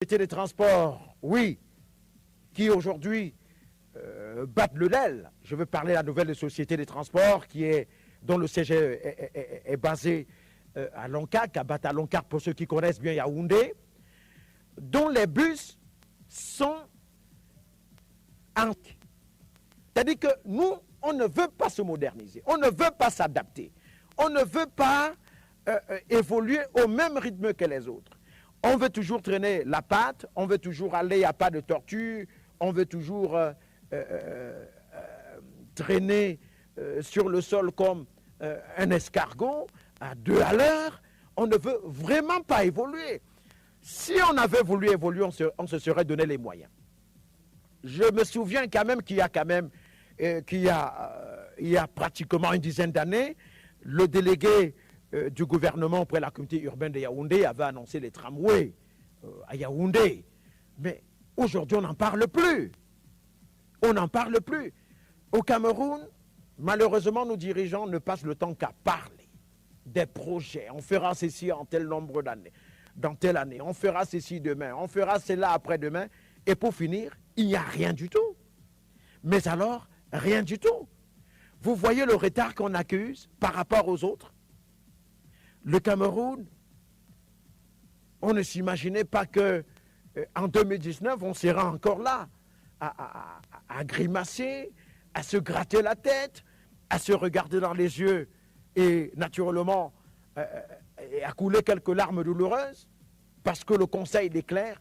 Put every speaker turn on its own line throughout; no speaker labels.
sociétés de transport, oui, qui aujourd'hui battent le l'aile. Je veux parler de la nouvelle société de transport dont le siège est basé à Loncac, à Bata-Loncac pour ceux qui connaissent bien Yaoundé, dont les bus sont en... C'est-à-dire que nous, on ne veut pas se moderniser, on ne veut pas s'adapter, on ne veut pas évoluer au même rythme que les autres. On veut toujours traîner la patte, on veut toujours aller à pas de tortue, on veut toujours traîner sur le sol comme un escargot à 2 à l'heure. On ne veut vraiment pas évoluer. Si on avait voulu évoluer, on se serait donné les moyens. Je me souviens quand même qu'il y a pratiquement une dizaine d'années, le délégué du gouvernement auprès de la communauté urbaine de Yaoundé avait annoncé les tramways à Yaoundé. Mais aujourd'hui, on n'en parle plus. On n'en parle plus. Au Cameroun, malheureusement, nos dirigeants ne passent le temps qu'à parler des projets. On fera ceci en tel nombre d'années, dans telle année. On fera ceci demain. On fera cela après-demain. Et pour finir, il n'y a rien du tout. Mais alors, rien du tout. Vous voyez le retard qu'on accuse par rapport aux autres? Le Cameroun, on ne s'imaginait pas qu'en 2019, on sera encore là, à grimacer, à se gratter la tête, à se regarder dans les yeux et naturellement à couler quelques larmes douloureuses, parce que le conseil est clair,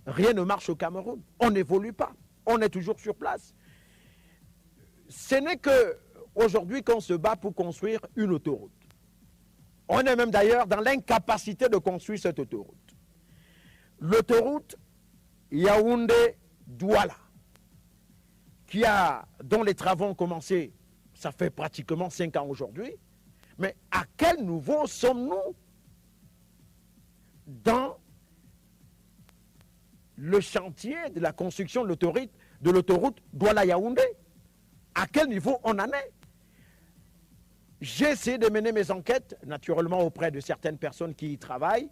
rien ne marche au Cameroun. On n'évolue pas, on est toujours sur place. Ce n'est qu'aujourd'hui qu'on se bat pour construire une autoroute. On est même d'ailleurs dans l'incapacité de construire cette autoroute. L'autoroute Yaoundé-Douala, dont les travaux ont commencé, ça fait pratiquement 5 ans aujourd'hui, mais à quel niveau sommes-nous dans le chantier de la construction de l'autoroute Douala-Yaoundé? À quel niveau on en est? J'ai essayé de mener mes enquêtes, naturellement auprès de certaines personnes qui y travaillent.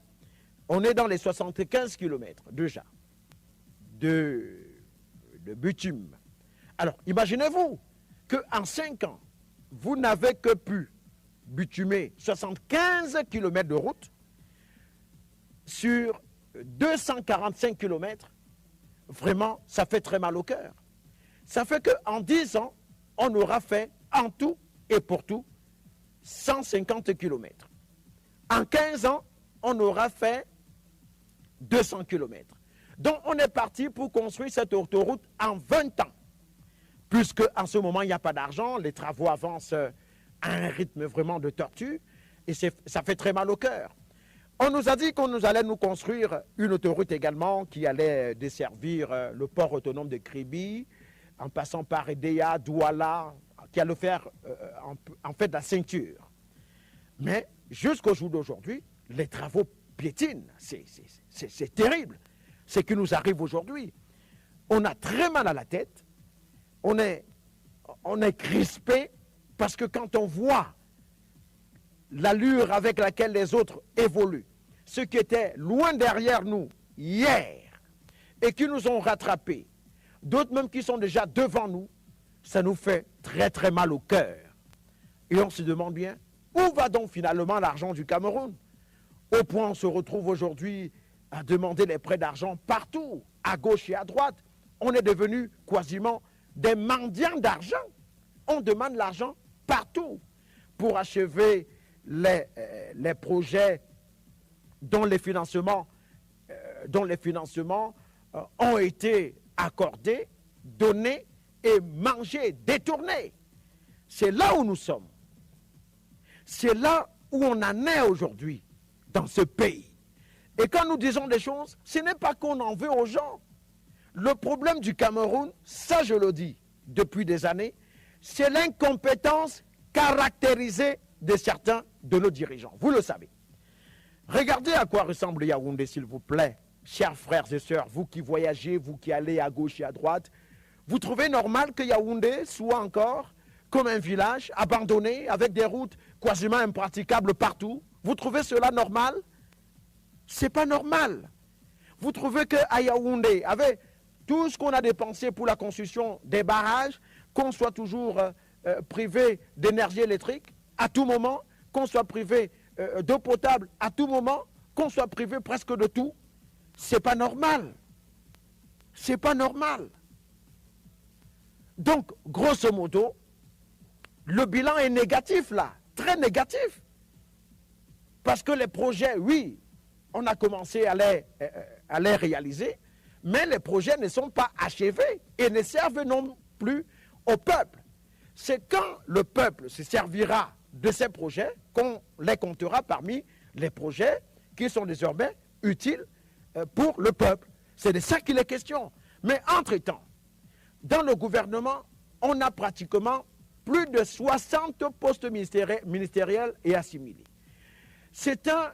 On est dans les 75 km déjà de bitume. Alors, imaginez-vous qu'en 5 ans, vous n'avez que pu bitumer 75 km de route sur 245 km. Vraiment, ça fait très mal au cœur. Ça fait qu'en 10 ans, on aura fait en tout et pour tout 150 km. En 15 ans, on aura fait 200 km. Donc, on est parti pour construire cette autoroute en 20 ans. Puisque en ce moment, il n'y a pas d'argent, les travaux avancent à un rythme vraiment de tortue, et ça fait très mal au cœur. On nous a dit qu'on nous allait nous construire une autoroute également qui allait desservir le port autonome de Kribi, en passant par Edea, Douala, qui allait faire en fait la ceinture. Mais jusqu'au jour d'aujourd'hui, les travaux piétinent. C'est terrible ce qui nous arrive aujourd'hui. On a très mal à la tête, on est crispé, parce que quand on voit l'allure avec laquelle les autres évoluent, ceux qui étaient loin derrière nous hier et qui nous ont rattrapés, d'autres même qui sont déjà devant nous, ça nous fait très très mal au cœur. Et on se demande bien, où va donc finalement l'argent du Cameroun? Au point où on se retrouve aujourd'hui à demander les prêts d'argent partout, à gauche et à droite. On est devenu quasiment des mendiants d'argent. On demande l'argent partout pour achever les projets dont les financements ont été accordés, donnés et mangés, détournés. C'est là où nous sommes. C'est là où on en est aujourd'hui, dans ce pays. Et quand nous disons des choses, ce n'est pas qu'on en veut aux gens. Le problème du Cameroun, ça je le dis depuis des années, c'est l'incompétence caractérisée de certains de nos dirigeants. Vous le savez. Regardez à quoi ressemble Yaoundé, s'il vous plaît, chers frères et sœurs, vous qui voyagez, vous qui allez à gauche et à droite. Vous trouvez normal que Yaoundé soit encore comme un village abandonné, avec des routes quasiment impraticables partout? Vous trouvez cela normal? Ce n'est pas normal. Vous trouvez qu'à Yaoundé, avec tout ce qu'on a dépensé pour la construction des barrages, qu'on soit toujours privé d'énergie électrique à tout moment, qu'on soit privé d'eau potable à tout moment, qu'on soit privé presque de tout, c'est pas normal. C'est pas normal. Donc, grosso modo, le bilan est négatif là, très négatif. Parce que les projets, oui, on a commencé à les réaliser, mais les projets ne sont pas achevés et ne servent non plus au peuple. C'est quand le peuple se servira de ces projets qu'on les comptera parmi les projets qui sont désormais utiles pour le peuple. C'est de ça qu'il est question. Mais entre-temps, dans le gouvernement, on a pratiquement plus de 60 postes ministériels et assimilés. C'est un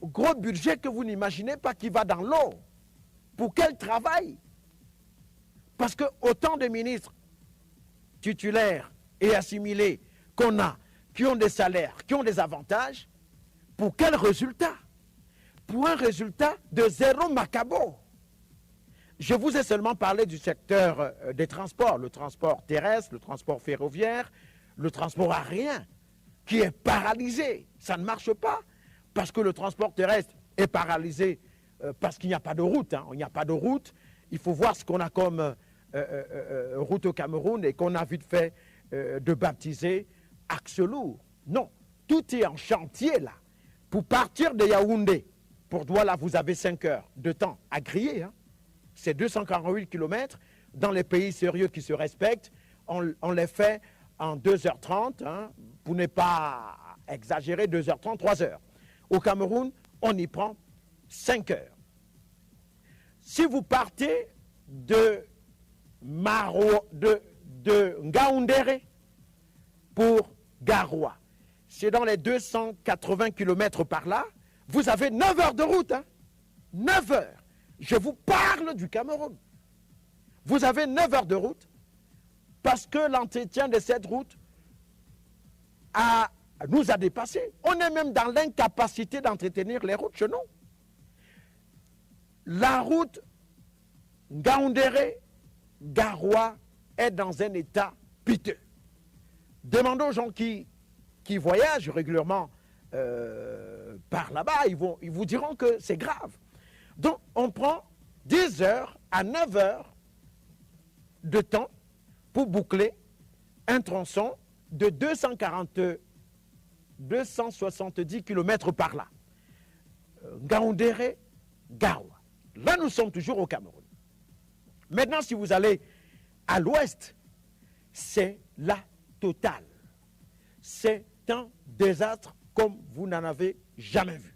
gros budget que vous n'imaginez pas qui va dans l'eau. Pour quel travail? Parce que autant de ministres titulaires et assimilés qu'on a, qui ont des salaires, qui ont des avantages, pour quel résultat? Pour un résultat de zéro macabo. Je vous ai seulement parlé du secteur des transports, le transport terrestre, le transport ferroviaire, le transport aérien, qui est paralysé. Ça ne marche pas, parce que le transport terrestre est paralysé, parce qu'il n'y a pas de route. Il n'y a pas de route. Il faut voir ce qu'on a comme route au Cameroun et qu'on a vite fait de baptiser axe lourd. Non, tout est en chantier là. Pour partir de Yaoundé, pour Douala, vous avez 5 heures de temps à griller. C'est 248 km. Dans les pays sérieux qui se respectent, on les fait en 2h30, pour ne pas exagérer, 2h30, 3h. Au Cameroun, on y prend 5 heures. Si vous partez de Ngaoundéré pour Garoua, c'est dans les 280 km par là, vous avez 9 heures de route. 9 heures. Je vous parle du Cameroun. Vous avez 9 heures de route parce que l'entretien de cette route nous a dépassés. On est même dans l'incapacité d'entretenir les routes chez nous. La route Ngaoundéré-Garoua est dans un état piteux. Demandez aux gens qui voyagent régulièrement par là-bas, ils vous diront que c'est grave. Donc, on prend 10 heures à 9 heures de temps pour boucler un tronçon de 270 km par là. Ngaoundéré, Garoua. Là, nous sommes toujours au Cameroun. Maintenant, si vous allez à l'ouest, c'est la totale. C'est un désastre comme vous n'en avez jamais vu.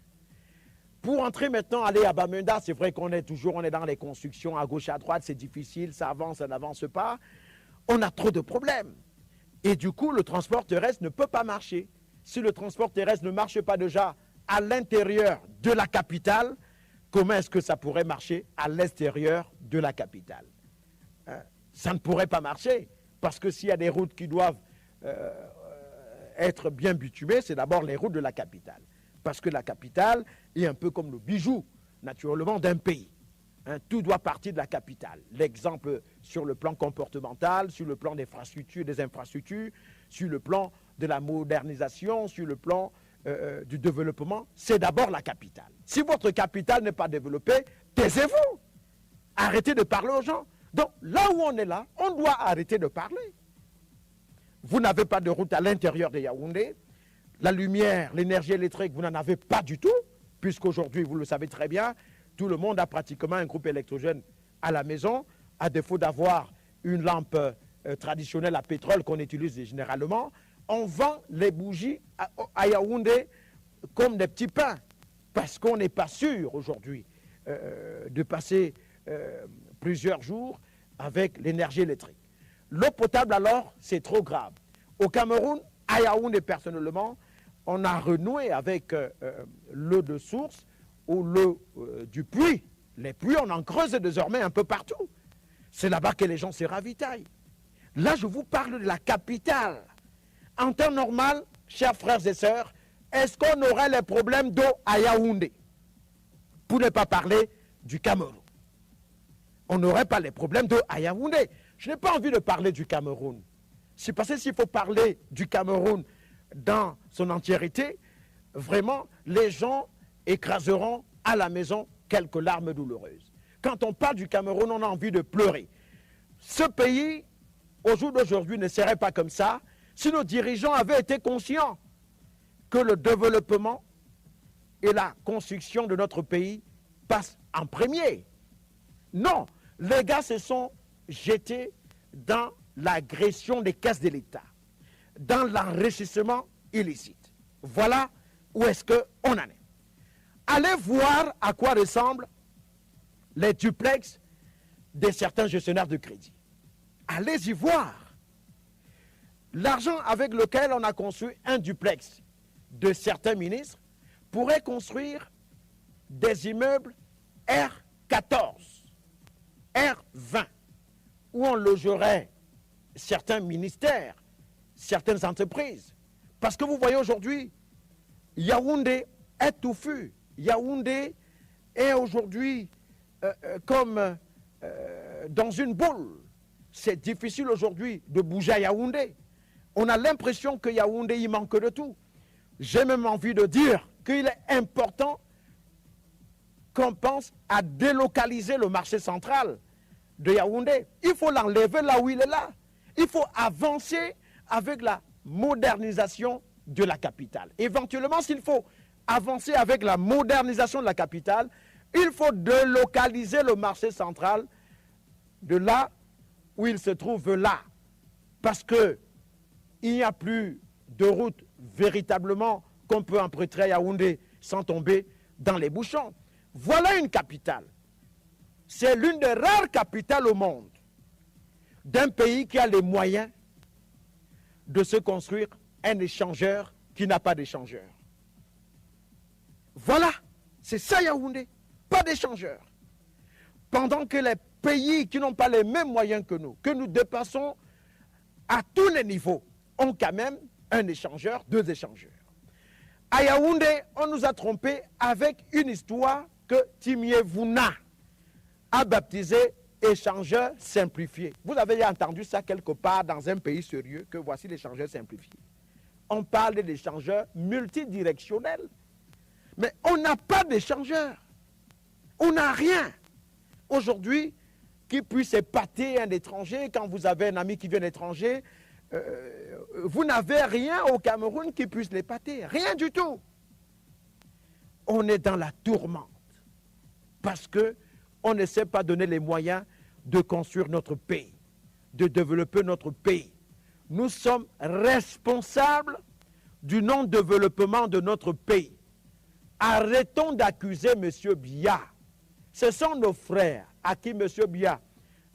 Pour entrer maintenant, aller à Bamenda, c'est vrai qu'on est dans les constructions à gauche, à droite, c'est difficile, ça avance, ça n'avance pas. On a trop de problèmes. Et du coup, le transport terrestre ne peut pas marcher. Si le transport terrestre ne marche pas déjà à l'intérieur de la capitale, comment est-ce que ça pourrait marcher à l'extérieur de la capitale? Ça ne pourrait pas marcher, parce que s'il y a des routes qui doivent être bien bitumées, c'est d'abord les routes de la capitale. Parce que la capitale est un peu comme le bijou, naturellement, d'un pays. Tout doit partir de la capitale. L'exemple sur le plan comportemental, sur le plan des infrastructures, sur le plan de la modernisation, sur le plan du développement, c'est d'abord la capitale. Si votre capitale n'est pas développée, taisez-vous. Arrêtez de parler aux gens. Donc, là où on est là, on doit arrêter de parler. Vous n'avez pas de route à l'intérieur de Yaoundé. La lumière, l'énergie électrique, vous n'en avez pas du tout, puisqu'aujourd'hui, vous le savez très bien, tout le monde a pratiquement un groupe électrogène à la maison, à défaut d'avoir une lampe traditionnelle à pétrole qu'on utilise généralement. On vend les bougies à Yaoundé comme des petits pains, parce qu'on n'est pas sûr aujourd'hui de passer plusieurs jours avec l'énergie électrique. L'eau potable, alors, c'est trop grave. Au Cameroun, à Yaoundé, personnellement, on a renoué avec l'eau de source ou l'eau du puits. Les puits, on en creuse désormais un peu partout. C'est là-bas que les gens se ravitaillent. Là, je vous parle de la capitale. En temps normal, chers frères et sœurs, est-ce qu'on aurait les problèmes d'eau à Yaoundé? Pour ne pas parler du Cameroun. On n'aurait pas les problèmes de Yaoundé. Je n'ai pas envie de parler du Cameroun. C'est parce que s'il faut parler du Cameroun dans son entièreté, vraiment, les gens écraseront à la maison quelques larmes douloureuses. Quand on parle du Cameroun, on a envie de pleurer. Ce pays, au jour d'aujourd'hui, ne serait pas comme ça si nos dirigeants avaient été conscients que le développement et la construction de notre pays passent en premier. Non, les gars se sont jetés dans l'agression des caisses de l'État, dans l'enrichissement illicite. Voilà où est-ce qu'on en est. Allez voir à quoi ressemblent les duplex de certains gestionnaires de crédit. Allez y voir. L'argent avec lequel on a construit un duplex de certains ministres pourrait construire des immeubles R14, R20, où on logerait certains ministères, certaines entreprises. Parce que vous voyez aujourd'hui, Yaoundé est touffu. Yaoundé est aujourd'hui comme dans une boule. C'est difficile aujourd'hui de bouger à Yaoundé. On a l'impression que Yaoundé, il manque de tout. J'ai même envie de dire qu'il est important qu'on pense à délocaliser le marché central de Yaoundé. Il faut l'enlever là où il est là. Il faut avancer avec la modernisation de la capitale. Éventuellement, s'il faut avancer avec la modernisation de la capitale, il faut délocaliser le marché central de là où il se trouve là. Parce qu'il n'y a plus de route véritablement qu'on peut emprunter à Yaoundé sans tomber dans les bouchons. Voilà une capitale. C'est l'une des rares capitales au monde d'un pays qui a les moyens de se construire un échangeur qui n'a pas d'échangeur. Voilà, c'est ça Yaoundé, pas d'échangeur. Pendant que les pays qui n'ont pas les mêmes moyens que nous dépassons à tous les niveaux, ont quand même un échangeur, deux échangeurs. À Yaoundé, on nous a trompés avec une histoire que Timié Vouna a baptisé échangeur simplifié. Vous avez entendu ça quelque part dans un pays sérieux, que voici l'échangeur simplifié. On parle de l'échangeur multidirectionnel. Mais on n'a pas d'échangeur. On n'a rien. Aujourd'hui, qui puisse épater un étranger, quand vous avez un ami qui vient d'étranger, vous n'avez rien au Cameroun qui puisse l'épater. Rien du tout. On est dans la tourmente. Parce qu'on ne sait pas donner les moyens de construire notre pays, de développer notre pays. Nous sommes responsables du non-développement de notre pays. Arrêtons d'accuser M. Biya. Ce sont nos frères à qui M. Biya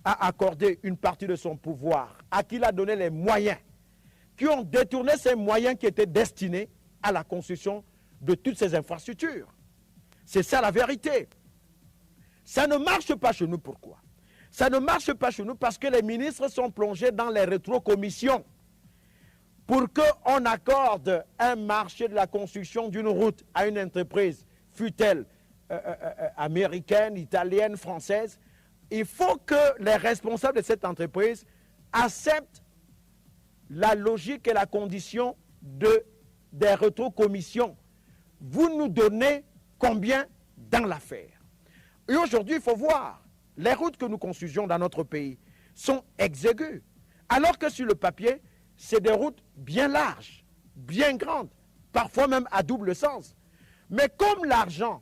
a accordé une partie de son pouvoir, à qui il a donné les moyens, qui ont détourné ces moyens qui étaient destinés à la construction de toutes ces infrastructures. C'est ça la vérité. Ça ne marche pas chez nous. Pourquoi? Ça ne marche pas chez nous parce que les ministres sont plongés dans les rétrocommissions. Pour qu'on accorde un marché de la construction d'une route à une entreprise, fût-elle américaine, italienne, française, il faut que les responsables de cette entreprise acceptent la logique et la condition des rétrocommissions. Vous nous donnez combien dans l'affaire? Et aujourd'hui, il faut voir, les routes que nous construisons dans notre pays sont exiguës, alors que sur le papier, c'est des routes bien larges, bien grandes, parfois même à double sens. Mais comme l'argent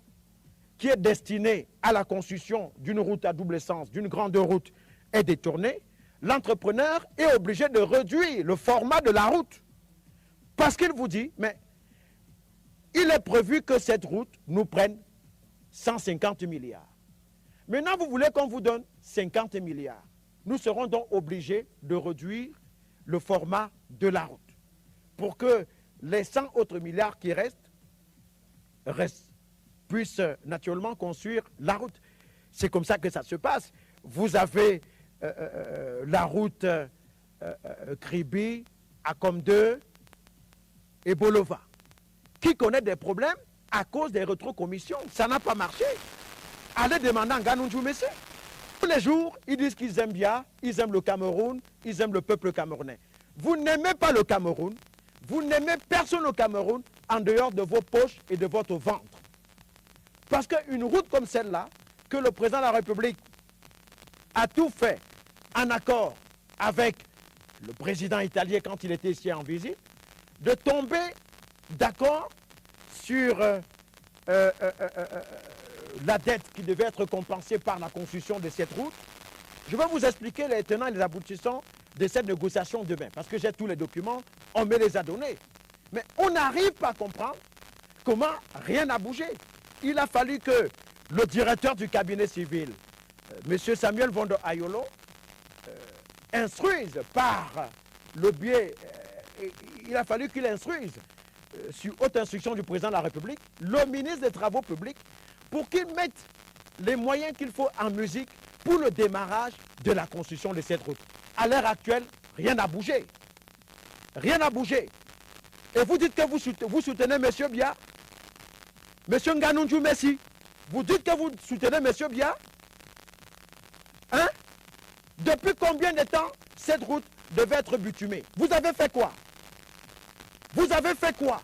qui est destiné à la construction d'une route à double sens, d'une grande route, est détourné, l'entrepreneur est obligé de réduire le format de la route. Parce qu'il vous dit, mais il est prévu que cette route nous prenne 150 milliards. Maintenant, vous voulez qu'on vous donne 50 milliards. Nous serons donc obligés de réduire le format de la route pour que les 100 autres milliards qui restent puissent naturellement construire la route. C'est comme ça que ça se passe. Vous avez la route Kribi, Akom2 et Bolova, qui connaît des problèmes à cause des rétrocommissions. Ça n'a pas marché. Allez demander à Ngannou Messi. Tous les jours, ils disent qu'ils aiment bien, ils aiment le Cameroun, ils aiment le peuple camerounais. Vous n'aimez pas le Cameroun, vous n'aimez personne au Cameroun en dehors de vos poches et de votre ventre. Parce qu'une route comme celle-là, que le président de la République a tout fait en accord avec le président italien quand il était ici en visite, de tomber d'accord sur la dette qui devait être compensée par la construction de cette route. Je vais vous expliquer les tenants et les aboutissants de cette négociation demain, parce que j'ai tous les documents, on me les a donnés. Mais on n'arrive pas à comprendre comment rien n'a bougé. Il a fallu que le directeur du cabinet civil, M. Samuel Vondo Ayolo, instruise par le biais, il a fallu qu'il instruise, sur haute instruction du président de la République, le ministre des Travaux publics, pour qu'il mette les moyens qu'il faut en musique pour le démarrage de la construction de cette route. À l'heure actuelle, rien n'a bougé. Rien n'a bougé. Et vous dites que vous soutenez M. Biya, M. Ngannou Messi. Vous dites que vous soutenez M. Biya. Hein? Depuis combien de temps cette route devait être bitumée? Vous avez fait quoi? Vous avez fait quoi?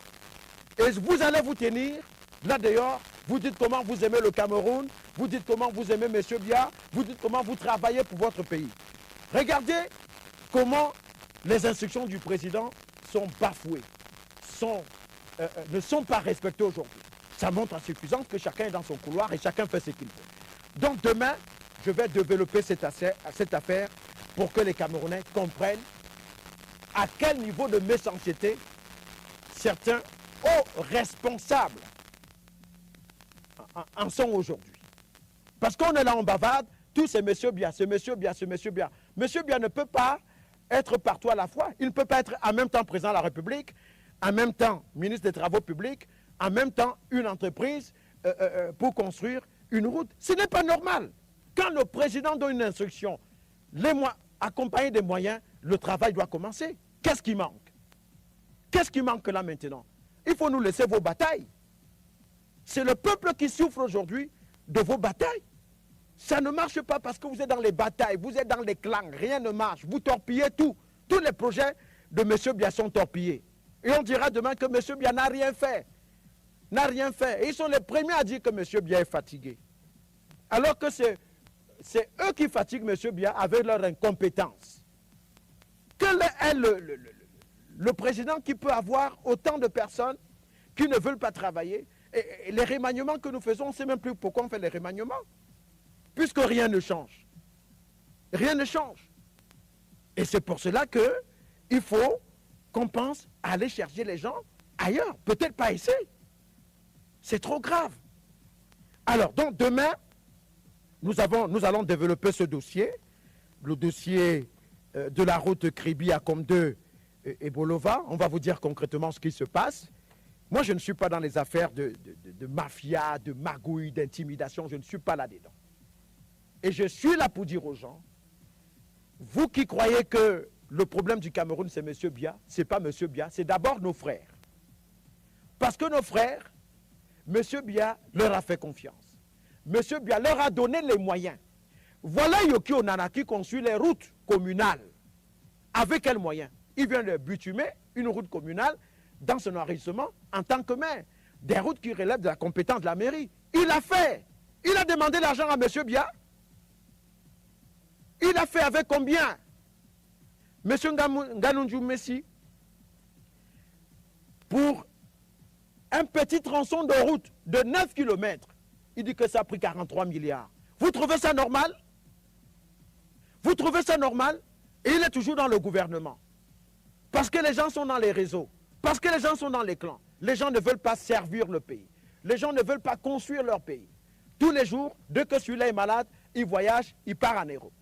Et vous allez vous tenir là dehors, vous dites comment vous aimez le Cameroun, vous dites comment vous aimez M. Biya, vous dites comment vous travaillez pour votre pays. Regardez comment les instructions du président sont bafouées, ne sont pas respectées aujourd'hui. Ça montre à suffisance que chacun est dans son couloir et chacun fait ce qu'il veut. Donc demain, je vais développer cette affaire pour que les Camerounais comprennent à quel niveau de méchanceté certains hauts responsables en sont aujourd'hui. Parce qu'on est là, on bavarde, tout c'est M. Biya, c'est M. Biya, c'est M. Biya. M. Biya ne peut pas être partout à la fois. Il ne peut pas être en même temps président de la République, en même temps ministre des Travaux publics, en même temps une entreprise pour construire une route. Ce n'est pas normal. Quand le président donne une instruction, accompagné des moyens, le travail doit commencer. Qu'est-ce qui manque? Qu'est-ce qui manque là maintenant? Il faut nous laisser vos batailles. C'est le peuple qui souffre aujourd'hui de vos batailles. Ça ne marche pas parce que vous êtes dans les batailles, vous êtes dans les clans, rien ne marche. Vous torpillez tout. Tous les projets de M. Biya sont torpillés. Et on dira demain que M. Biya n'a rien fait. N'a rien fait. Et ils sont les premiers à dire que M. Biya est fatigué. Alors que c'est eux qui fatiguent M. Biya avec leur incompétence. Quel est le président qui peut avoir autant de personnes qui ne veulent pas travailler? Et les remaniements que nous faisons, on ne sait même plus pourquoi on fait les remaniements. Puisque rien ne change. Rien ne change. Et c'est pour cela qu'il faut qu'on pense à aller chercher les gens ailleurs. Peut-être pas ici. C'est trop grave. Alors, donc demain, nous allons développer ce dossier. Le dossier de la route Kribi à Komdeu et Bolova. On va vous dire concrètement ce qui se passe. Moi, je ne suis pas dans les affaires de mafia, de magouille, d'intimidation. Je ne suis pas là-dedans. Et je suis là pour dire aux gens, vous qui croyez que le problème du Cameroun, c'est M. Biya, ce n'est pas M. Biya, c'est d'abord nos frères. Parce que nos frères, M. Biya leur a fait confiance. M. Biya leur a donné les moyens. Voilà Yoki Onana qui construit les routes communales. Avec quels moyens? Il vient de bitumer une route communale dans son arrondissement en tant que maire. Des routes qui relèvent de la compétence de la mairie. Il a fait. Il a demandé l'argent à M. Biya. Il a fait avec combien? M. Ngannou Messi, pour un petit tronçon de route de 9 km, il dit que ça a pris 43 milliards. Vous trouvez ça normal? Vous trouvez ça normal? Et il est toujours dans le gouvernement. Parce que les gens sont dans les réseaux. Parce que les gens sont dans les clans. Les gens ne veulent pas servir le pays. Les gens ne veulent pas construire leur pays. Tous les jours, dès que celui-là est malade, il voyage, il part en Europe.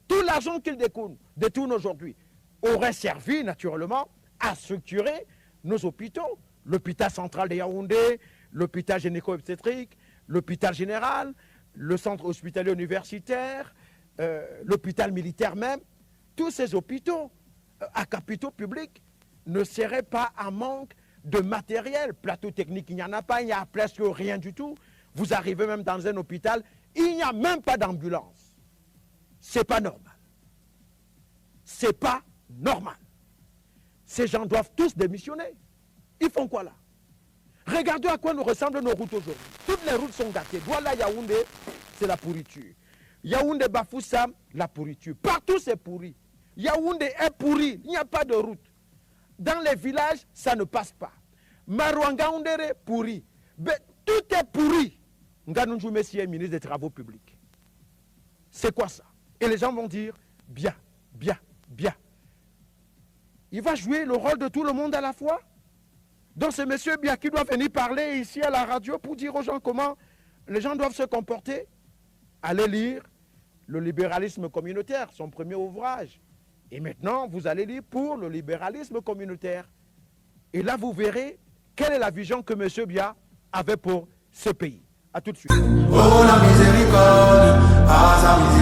Tout l'argent qu'il détourne aujourd'hui aurait servi naturellement à structurer nos hôpitaux. L'hôpital central de Yaoundé, l'hôpital gynéco-obstétrique, l'hôpital général, le centre hospitalier universitaire, l'hôpital militaire même. Tous ces hôpitaux à capitaux publics ne seraient pas en manque de matériel. Plateau technique, il n'y en a pas, il n'y a presque rien du tout. Vous arrivez même dans un hôpital, Il n'y a même pas d'ambulance. C'est pas normal. C'est pas normal. Ces gens doivent tous démissionner. Ils font quoi là? Regardez à quoi nous ressemblent nos routes aujourd'hui. Toutes les routes sont gâtées. Douala, Yaoundé, c'est la pourriture. Yaoundé, Bafoussam, la pourriture. Partout, c'est pourri. Yaoundé est pourri. Il n'y a pas de route. Dans les villages, ça ne passe pas. Marouanga, Oundere, pourri. Tout est pourri. Nganunjou Messie, ministre des Travaux publics. C'est quoi ça? Et les gens vont dire, bien, bien, bien. Il va jouer le rôle de tout le monde à la fois. Donc c'est monsieur Bia qui doit venir parler ici à la radio pour dire aux gens comment les gens doivent se comporter. Allez lire le libéralisme communautaire, son premier ouvrage. Et maintenant, vous allez lire pour le libéralisme communautaire. Et là, vous verrez quelle est la vision que monsieur Bia avait pour ce pays. A tout de suite.
Oh la miséricorde, ah sa miséricorde.